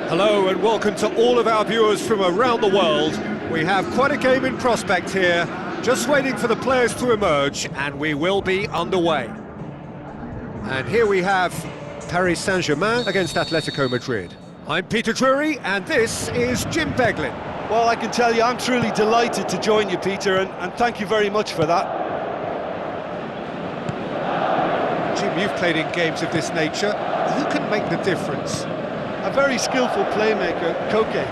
Hello and welcome to all of our viewers from around the world. We have quite a game in prospect here, just waiting for the players to emerge, and we will be underway. And here we have Paris Saint-Germain against Atletico Madrid. I'm Peter Drury, and this is Jim Beglin. Well, I can tell you I'm truly delighted to join you, Peter, and thank you very much for that. Jim, you've played in games of this nature. Who can make the difference? A very skillful playmaker, Koke.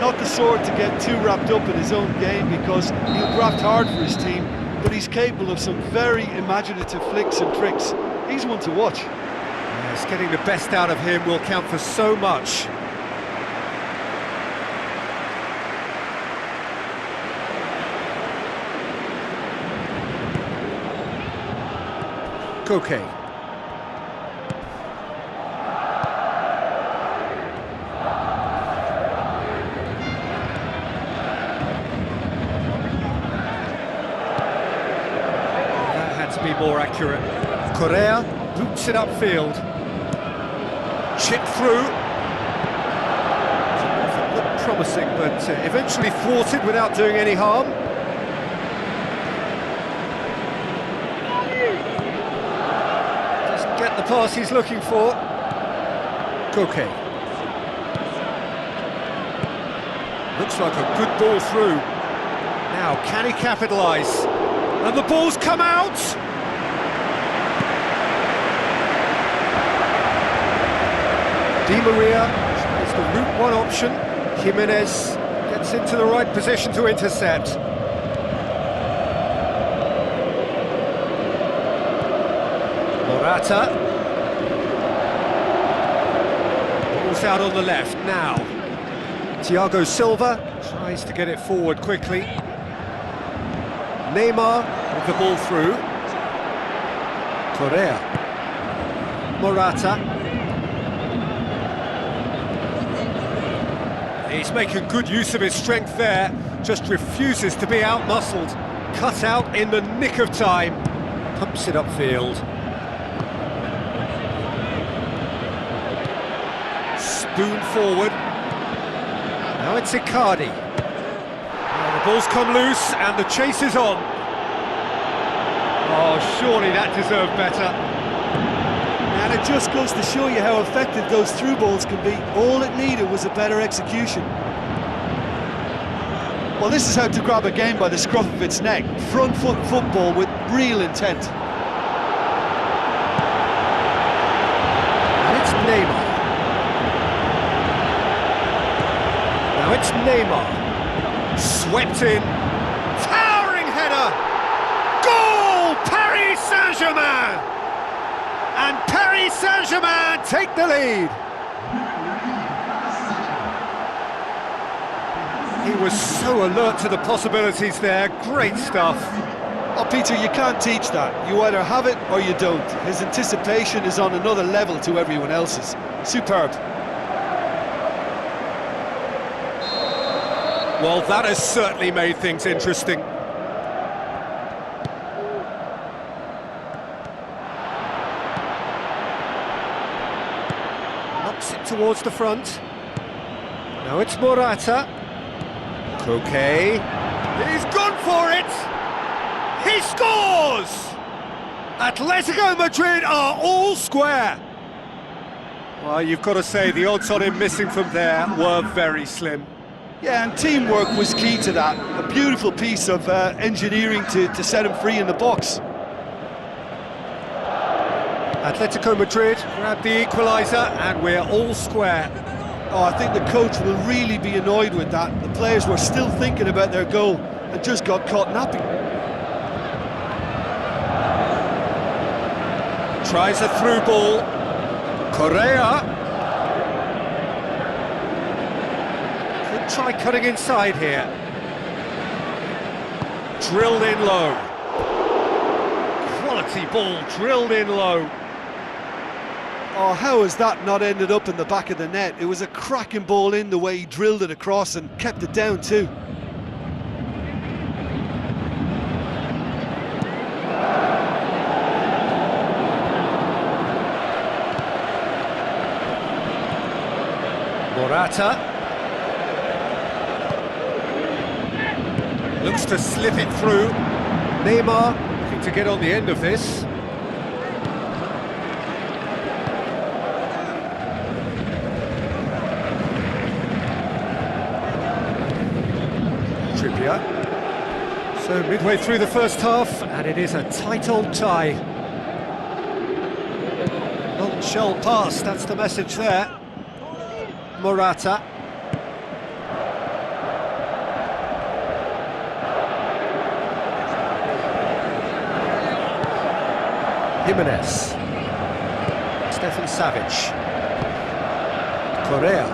Not the sort to get too wrapped up in his own game because he'll graft hard for his team, but he's capable of some very imaginative flicks and tricks. He's one to watch. Yes, getting the best out of him will count for so much. Koke. To be more accurate. Correa boots it upfield. Chip through. Looked promising, but eventually thwarted without doing any harm. Doesn't get the pass he's looking for. Koke. Looks like a good ball through. Now, can he capitalise? And the ball's come out! Di Maria is the route one option. Jimenez gets into the right position to intercept. Morata. Ball's out on the left now. Thiago Silva tries to get it forward quickly. Neymar with the ball through. Correa. Morata. He's making good use of his strength there, just refuses to be out-muscled. Cut out in the nick of time. Pumps it upfield. Spoon forward. Now it's Icardi. The ball's come loose and the chase is on. Oh, surely that deserved better. And it just goes to show you how effective those through balls can be. All it needed was a better execution. Well, this is how to grab a game by the scruff of its neck. Front foot football with real intent. And it's Neymar. Now it's Neymar. Swept in, towering header, goal, Paris Saint-Germain! And Paris Saint-Germain take the lead. He was so alert to the possibilities there, great stuff. Oh, Peter, you can't teach that. You either have it or you don't. His anticipation is on another level to everyone else's. Superb. Well, that has certainly made things interesting. Knocks it towards the front. Now it's Morata. Koke. He's gone for it! He scores! Atletico Madrid are all square. Well, you've got to say the odds on him missing from there were very slim. Yeah, and teamwork was key to that. A beautiful piece of engineering to set him free in the box. Atletico Madrid grabbed the equaliser and we're all square. Oh, I think the coach will really be annoyed with that. The players were still thinking about their goal and just got caught napping. Tries a through ball. Correa. Try cutting inside here. Drilled in low. Quality ball drilled in low. Oh, how has that not ended up in the back of the net? It was a cracking ball in the way he drilled it across and kept it down too. Morata. Looks to slip it through. Neymar looking to get on the end of this. Trippier. So midway through the first half, and it is a tight old tie. Non-shell pass, that's the message there. Morata. Jimenez. Stefan Savic. Correa.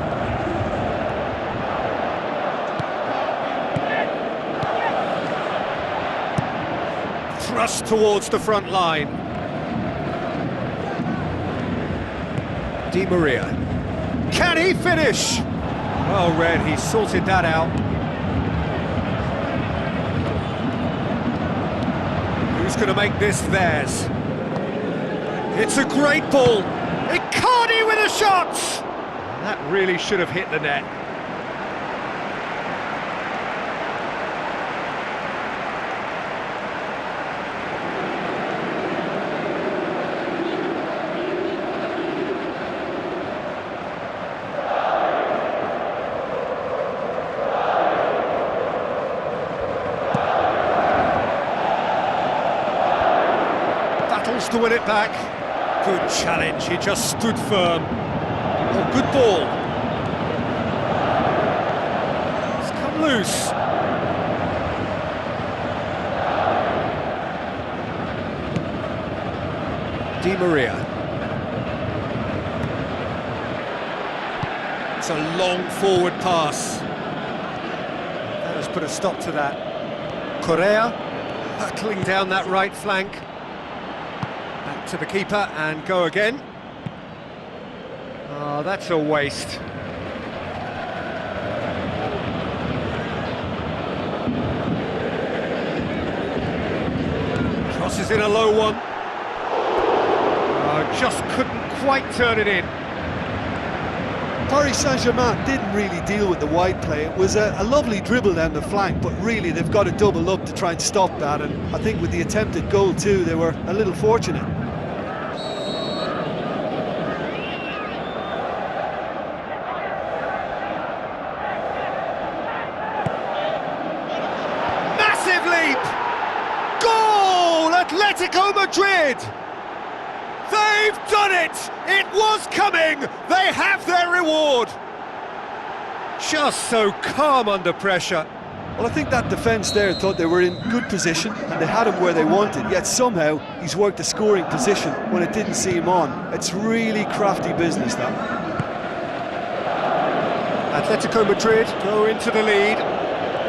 Thrust towards the front line. Di Maria. Can he finish? Well read, he sorted that out. Who's going to make this theirs? It's a great ball. Icardi with a shot! That really should have hit the net. Battles to win it back. Good challenge, he just stood firm. Oh, good ball. It's come loose. Di Maria. It's a long forward pass. That has put a stop to that. Correa, hurtling down that right flank. Back to the keeper and go again. Oh, that's a waste. Crosses in a low one. Oh, just couldn't quite turn it in. Paris Saint-Germain didn't really deal with the wide play. It was a lovely dribble down the flank, but really they've got to double up to try and stop that, and I think with the attempted goal too, they were a little fortunate. Massive leap! Goal! Atletico Madrid! They've done it! It was coming! They have their reward! Just so calm under pressure. Well, I think that defence there thought they were in good position and they had him where they wanted, yet somehow he's worked a scoring position when it didn't see him on. It's really crafty business, that. Atletico Madrid go into the lead.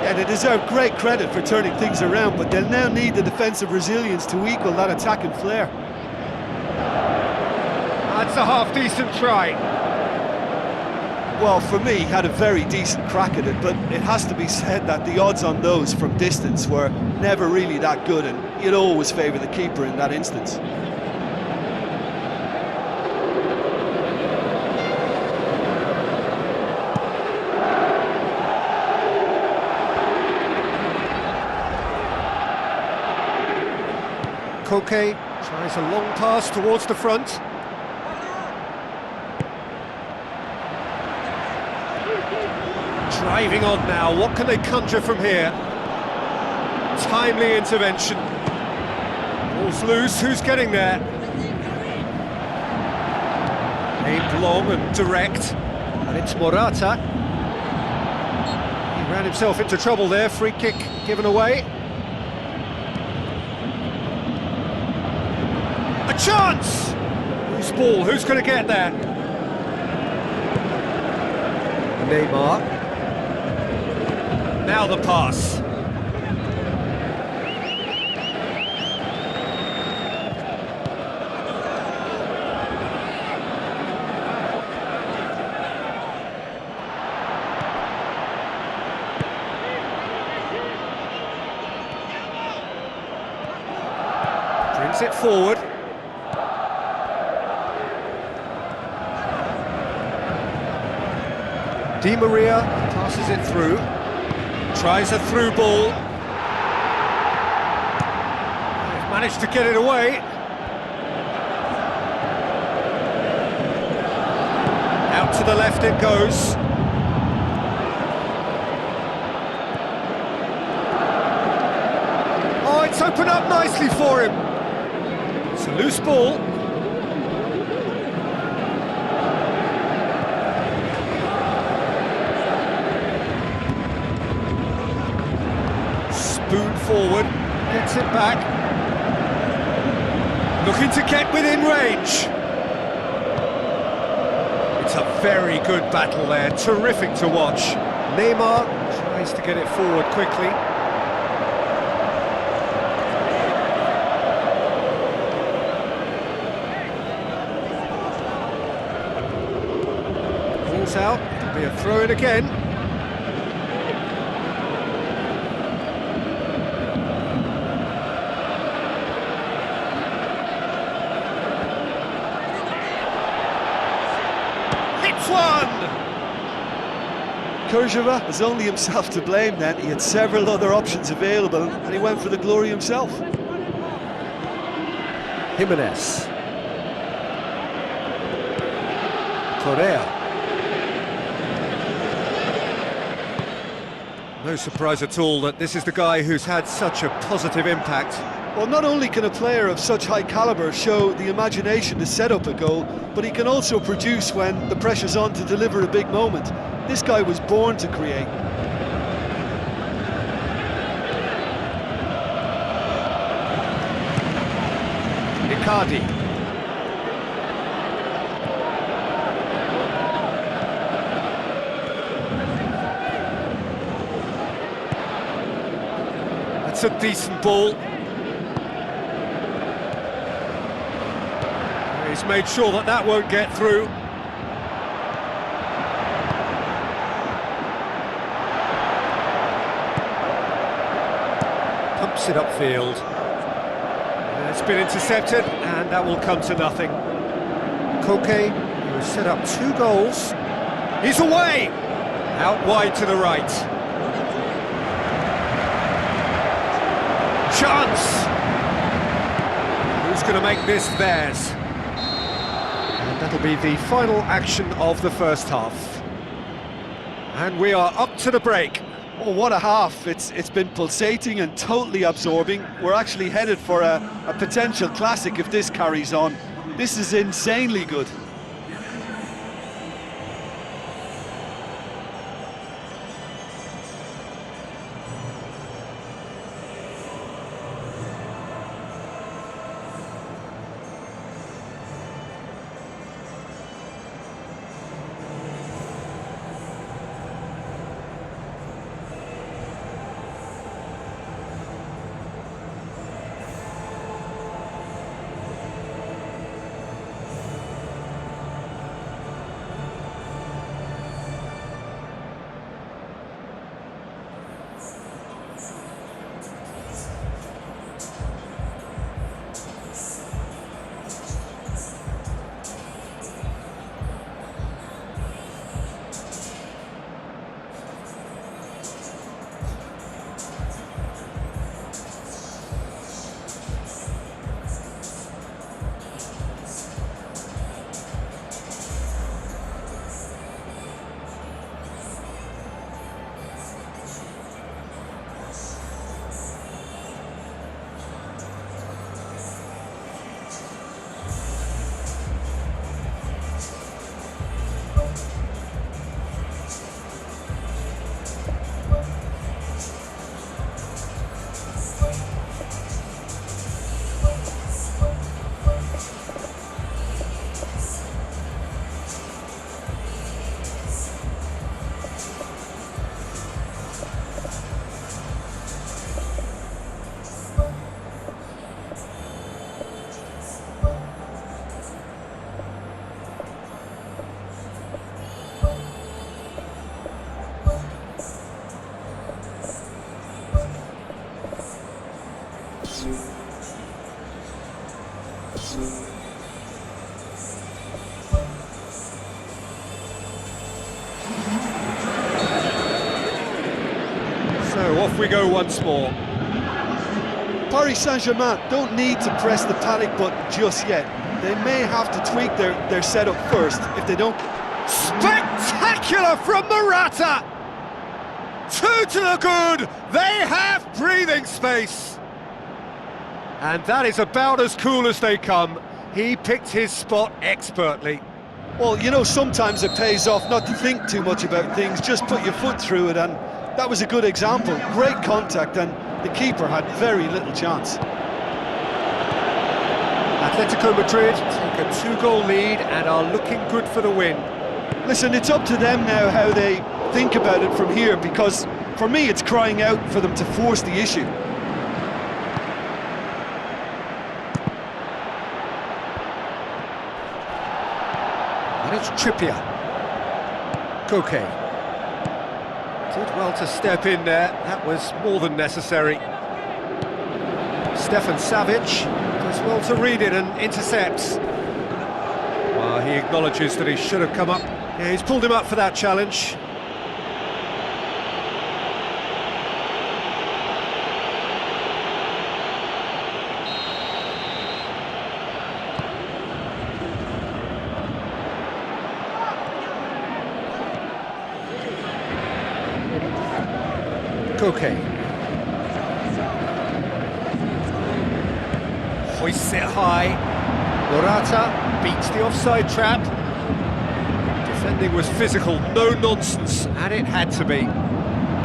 Yeah, they deserve great credit for turning things around, but they'll now need the defensive resilience to equal that attacking flair. That's a half-decent try. Well, for me, he had a very decent crack at it, but it has to be said that the odds on those from distance were never really that good, and you'd always favour the keeper in that instance. Koke tries a long pass towards the front. Driving on now, what can they conjure from here? Timely intervention. Ball's loose, who's getting there? Aimed long and direct, and it's Morata. He ran himself into trouble there, free kick given away. A chance! Whose ball, who's going to get there? Neymar. Now the pass. Brings it forward. Di Maria passes it through, tries a through ball. They've managed to get it away. Out to the left it goes. Oh, it's opened up nicely for him. It's a loose ball. Spoon forward, gets it back. Looking to get within range. It's a very good battle there, terrific to watch. Neymar tries to get it forward quickly. Ball's out, it'll be a throw-in again. One! Kurzawa has only himself to blame then. He had several other options available and he went for the glory himself. Jimenez. Correa. No surprise at all that this is the guy who's had such a positive impact. Well, not only can a player of such high calibre show the imagination to set up a goal, but he can also produce when the pressure's on to deliver a big moment. This guy was born to create. Icardi. That's a decent ball. He's made sure that that won't get through. Pumps it upfield. It's been intercepted, and that will come to nothing. Koke, who has set up 2 goals. He's away! Out wide to the right. Chance! Who's going to make this theirs? And that'll be the final action of the first half. And we are up to the break. Oh, what a half. It's been pulsating and totally absorbing. We're actually headed for a potential classic if this carries on. This is insanely good. So off we go once more. Paris Saint-Germain don't need to press the panic button just yet. They may have to tweak their setup first. If they don't... Spectacular from Morata! Two to the good, they have breathing space. And that is about as cool as they come. He picked his spot expertly. Well, you know, sometimes it pays off not to think too much about things, just put your foot through it, and that was a good example. Great contact, and the keeper had very little chance. Atletico Madrid take a 2-goal lead and are looking good for the win. Listen, it's up to them now how they think about it from here, because for me it's crying out for them to force the issue. And it's Trippier. Koke. Did well to step in there, that was more than necessary. Stefan Savic does well to read it and intercepts. Well, he acknowledges that he should have come up. Yeah, he's pulled him up for that challenge. Koke. Hoists it high. Morata beats the offside trap. Defending was physical, no nonsense, and it had to be.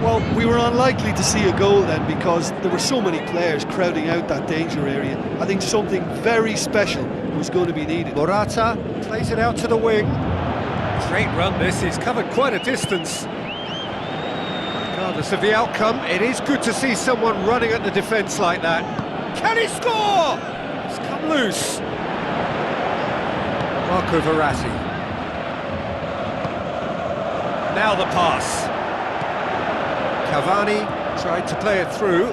Well, we were unlikely to see a goal then because there were so many players crowding out that danger area. I think something very special was going to be needed. Morata plays it out to the wing. Great run this, he's covered quite a distance. Regardless of the outcome, it is good to see someone running at the defence like that. Can he score? It's come loose. Marco Verratti. Now the pass. Cavani tried to play it through.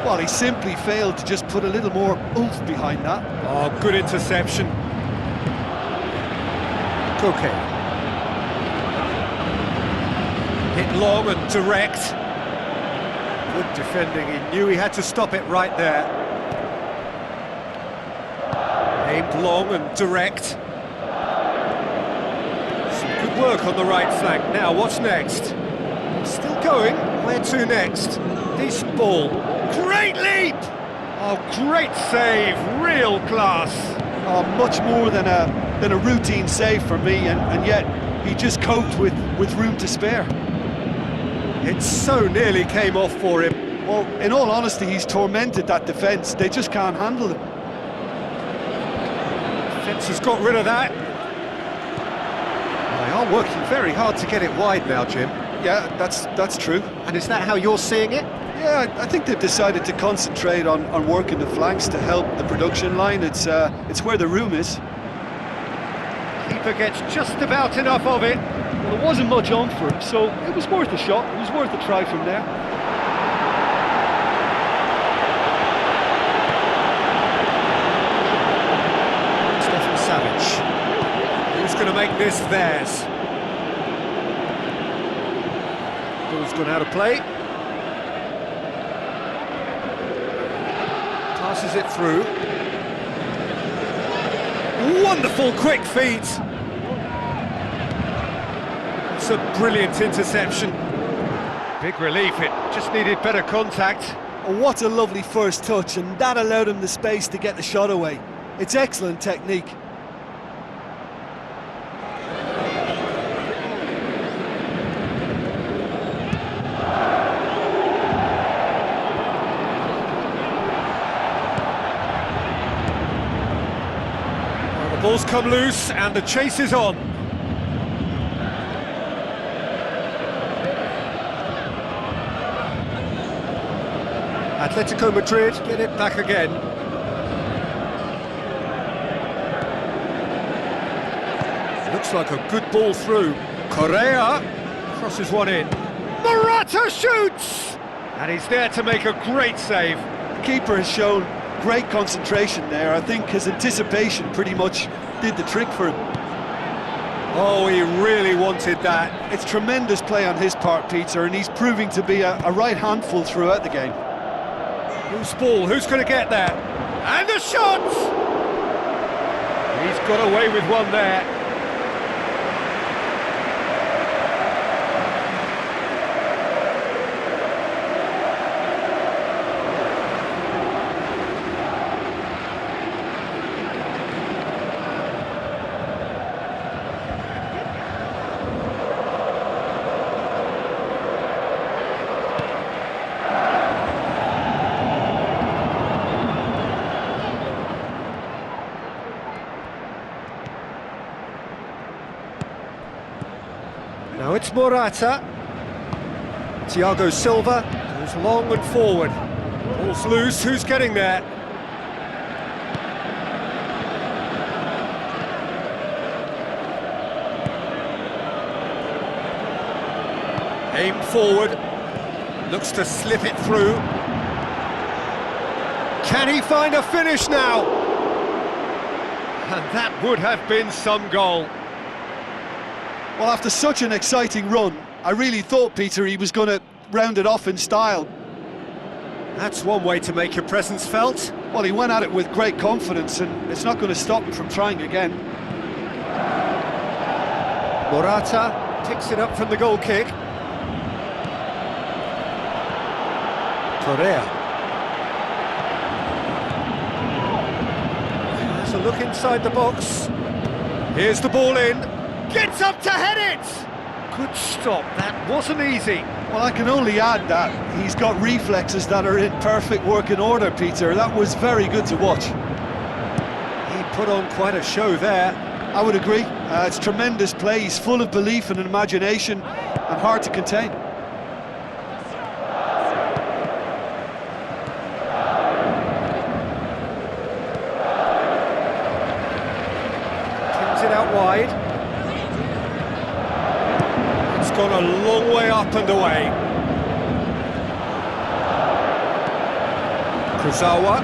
Well, he simply failed to just put a little more oomph behind that. Oh, good interception. Koke. Hit long and direct. Good defending, he knew he had to stop it right there. Aimed long and direct. Some good work on the right flank. Now, what's next? Still going. Where to next? Decent ball. Great leap! Oh, great save. Real class. Oh, much more than a routine save for me, and yet he just coped with room to spare. It so nearly came off for him. Well, in all honesty, he's tormented that defence. They just can't handle him. Defence has got rid of that. They are working very hard to get it wide now, Jim. Yeah, that's true. And is that how you're seeing it? Yeah, I think they've decided to concentrate on working the flanks to help the production line. It's where the room is. Keeper gets just about enough of it. Well, there wasn't much on for him, so it was worth a shot. It was worth a try from there. Stefan Savic. Who's going to make this theirs? Ball's gone out of play. Passes it through. Wonderful quick feet. It's a brilliant interception. Big relief, it just needed better contact. Oh, what a lovely first touch, and that allowed him the space to get the shot away. It's excellent technique. The ball's come loose and the chase is on. Atletico Madrid get it back again. Looks like a good ball through. Correa crosses one in. Morata shoots! And he's there to make a great save. The keeper has shown great concentration there. I think his anticipation pretty much did the trick for him. Oh, he really wanted that. It's tremendous play on his part, Peter, and he's proving to be a right handful throughout the game. Loose ball, who's going to get there? And a shot! He's got away with one there. Now it's Morata. Thiago Silva goes long and forward. Ball's loose, who's getting there? Aim forward, looks to slip it through. Can he find a finish now? And that would have been some goal. Well, after such an exciting run, I really thought, Peter, he was going to round it off in style. That's one way to make your presence felt. Well, he went at it with great confidence, and it's not going to stop him from trying again. Morata picks it up from the goal kick. Correa. There's a look inside the box. Here's the ball in. Gets up to head it! Good stop, that wasn't easy. Well, I can only add that he's got reflexes that are in perfect working order, Peter. That was very good to watch. He put on quite a show there. I would agree. It's tremendous play. He's full of belief and imagination and hard to contain. Pins it out wide. Gone a long way up and away. Kurzawa.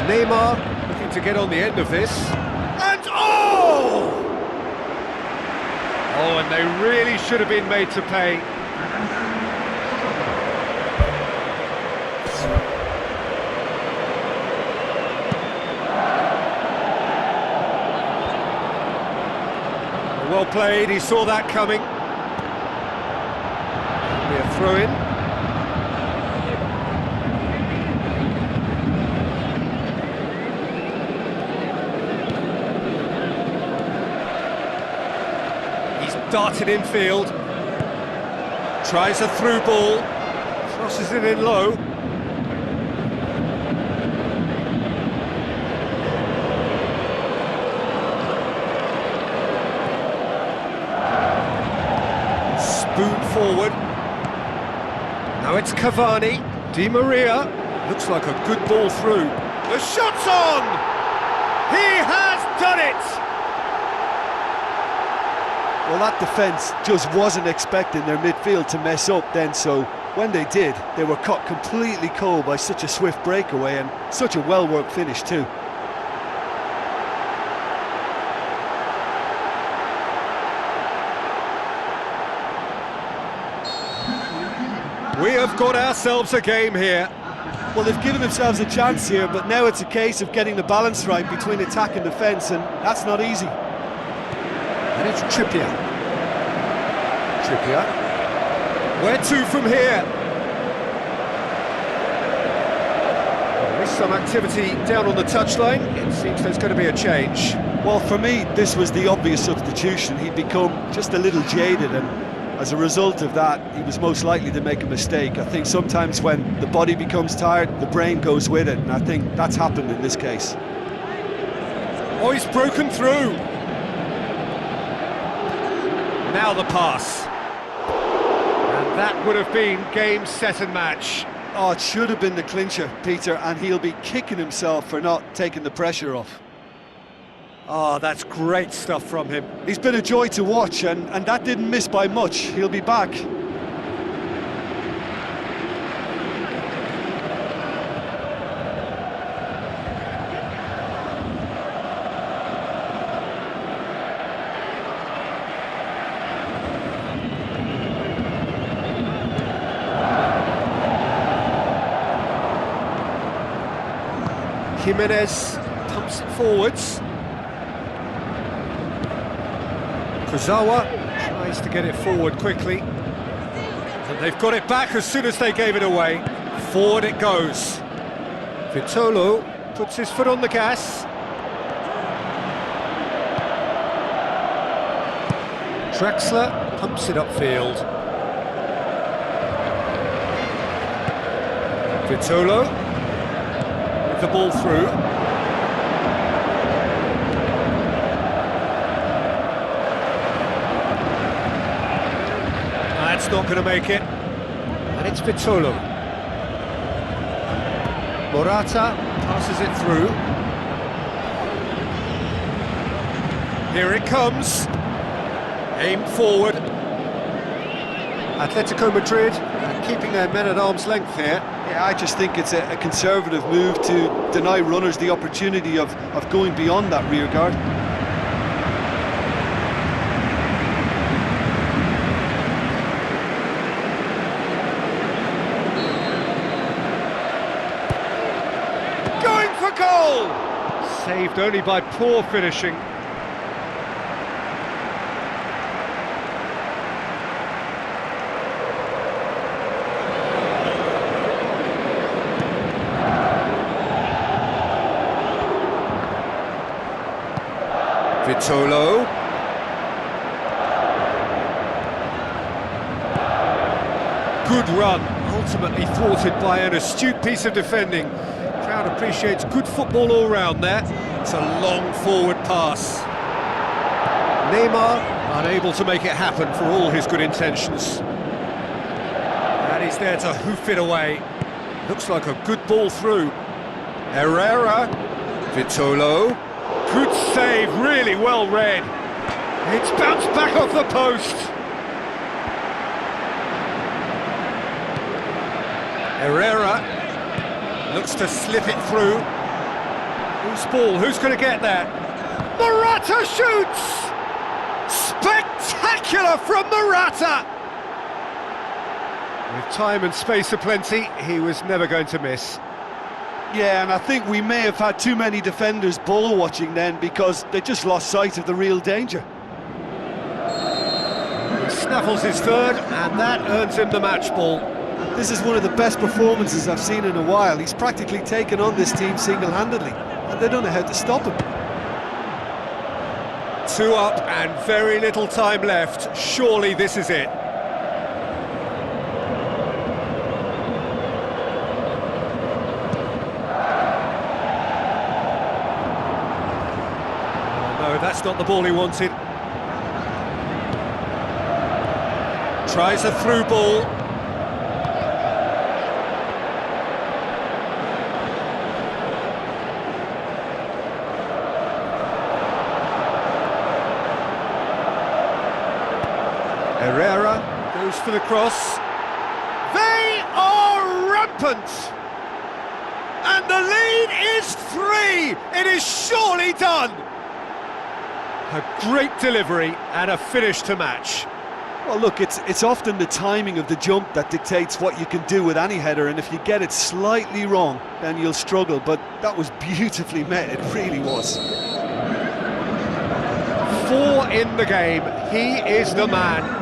Neymar looking to get on the end of this. And oh! Oh, and they really should have been made to pay. Well played, he saw that coming. Be a throw-in. He's darted infield. Tries a through ball. Crosses it in low. Spoon forward. Now it's Cavani, Di Maria, looks like a good ball through. The shot's on! He has done it! Well, that defence just wasn't expecting their midfield to mess up then, so when they did, they were caught completely cold by such a swift breakaway and such a well-worked finish too. We have got ourselves a game here. Well, they've given themselves a chance here, but now it's a case of getting the balance right between attack and defence, and that's not easy. And it's Trippier. Trippier. Where to from here? There's some activity down on the touchline. It seems there's going to be a change. Well, for me, this was the obvious substitution. He'd become just a little jaded, and as a result of that, he was most likely to make a mistake. I think sometimes when the body becomes tired, the brain goes with it, and I think that's happened in this case. Oh, he's broken through. Now the pass. And that would have been game, set and match. Oh, it should have been the clincher, Peter, and he'll be kicking himself for not taking the pressure off. Oh, that's great stuff from him. He's been a joy to watch, and that didn't miss by much. He'll be back. Jimenez pumps it forwards. Kurzawa tries to get it forward quickly. And they've got it back as soon as they gave it away. Forward it goes. Vitolo puts his foot on the gas. Draxler pumps it upfield. Vitolo with the ball through. That's not going to make it. And it's Vitolo. Morata passes it through. Here it comes. Aimed forward. Atletico Madrid keeping their men at arm's length here. Yeah, I just think it's a conservative move to deny runners the opportunity of going beyond that rear guard. Going for goal! Saved only by poor finishing. Vitolo. Good run, ultimately thwarted by an astute piece of defending. Crowd appreciates good football all round there. It's a long forward pass. Neymar unable to make it happen for all his good intentions. And he's there to hoof it away. Looks like a good ball through. Herrera. Vitolo. Good save, really well read. It's bounced back off the post. Herrera looks to slip it through. Whose ball? Who's going to get that? Morata shoots! Spectacular from Morata! With time and space aplenty, he was never going to miss. Yeah, and I think we may have had too many defenders ball watching then because they just lost sight of the real danger. He snaffles his third, and that earns him the match ball. This is one of the best performances I've seen in a while. He's practically taken on this team single-handedly, and they don't know how to stop him. 2 up and very little time left. Surely this is it. That's not the ball he wanted. Tries a through ball. Herrera goes for the cross. They are rampant! And the lead is 3! It is surely done! A great delivery and a finish to match. Well, look, it's often the timing of the jump that dictates what you can do with any header, and if you get it slightly wrong, then you'll struggle, but that was beautifully met, it really was. 4 in the game, he is the man.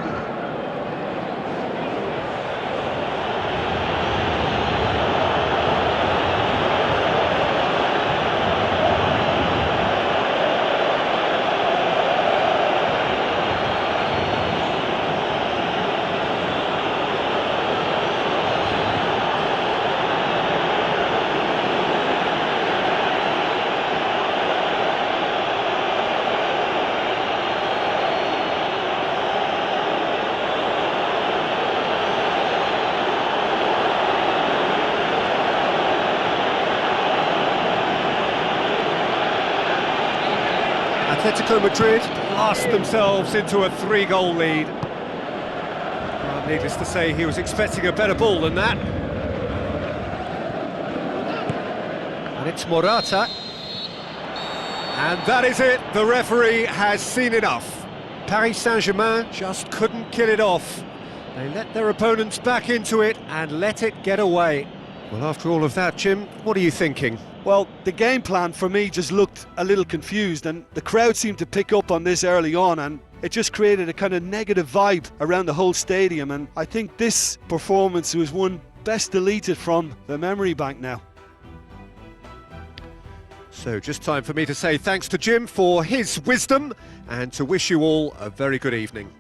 Atletico Madrid blast themselves into a 3-goal lead. Well, needless to say, he was expecting a better ball than that. And it's Morata. And that is it, the referee has seen enough. Paris Saint-Germain just couldn't kill it off. They let their opponents back into it and let it get away. Well, after all of that, Jim, what are you thinking? Well, the game plan for me just looked a little confused, and the crowd seemed to pick up on this early on, and it just created a kind of negative vibe around the whole stadium. And I think this performance was one best deleted from the memory bank now. So just time for me to say thanks to Jim for his wisdom and to wish you all a very good evening.